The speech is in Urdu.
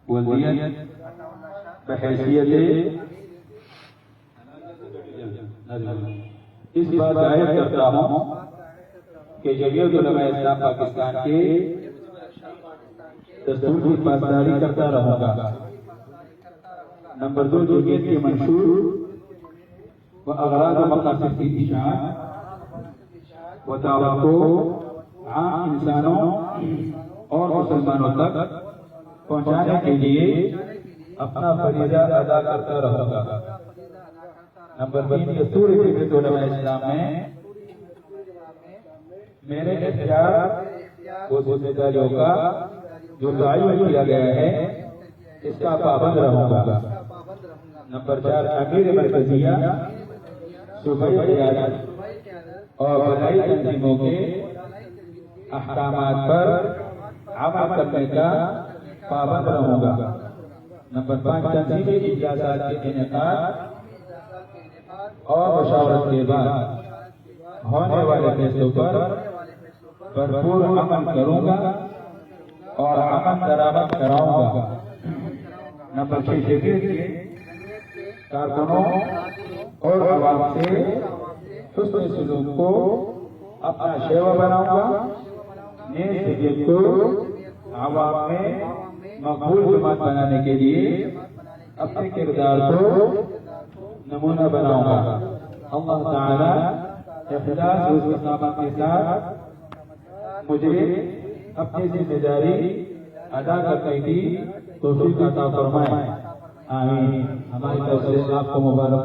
ولدیت بحیثیت اس بات ظاہر کرتا ہوں کہ جمعیت علماء اسلام پاکستان کے دستور کی پاسداری کرتا رہوں گا۔ نمبر 2، جمعیت کے منشور و اغراض و مقاصد کی اشاعت و دعوت کو عام انسانوں اور مسلمانوں تک پہنچانے کے لیے اپنا فریضہ ادا کرتا رہوں گا۔ نمبر 3، دستور جمعیت علماء اسلام میں میرے اختیار و ذمہ داریوں کا جو تعین کیا گیا ہے اس کا پابند رہوں گا۔ نمبر 4، امیر مرکزیہ صوبائی قیادت اور بلائی تنظیموں کے احکامات پر عمل کرنے کا پابند رہوں گا۔ نمبر 5، تنظیمی اجلاسات کے انعقاد اور مشاورت کے بعد ہونے والے فیصلوں پر بھرپور عمل کروں گا اور عمل درآمد کراؤں گا۔ نمبر 6، جمعیت کے کارکنوں اور عوام سے حسن سلوک کو اپنا شیوا بناؤں گا۔ نیز جمعیت کو عوام میں مقبول جماعت بنانے کے لیے اپنے کردار کو نمونہ بناؤں گا۔ اللہ تعالی اخلاص و استقامت کے ساتھ مجھے اپنی ذمہ داری ادا کرنے کی توفیق عطا فرمائے، آمین۔ ہماری طرف سے آپ کو مبارک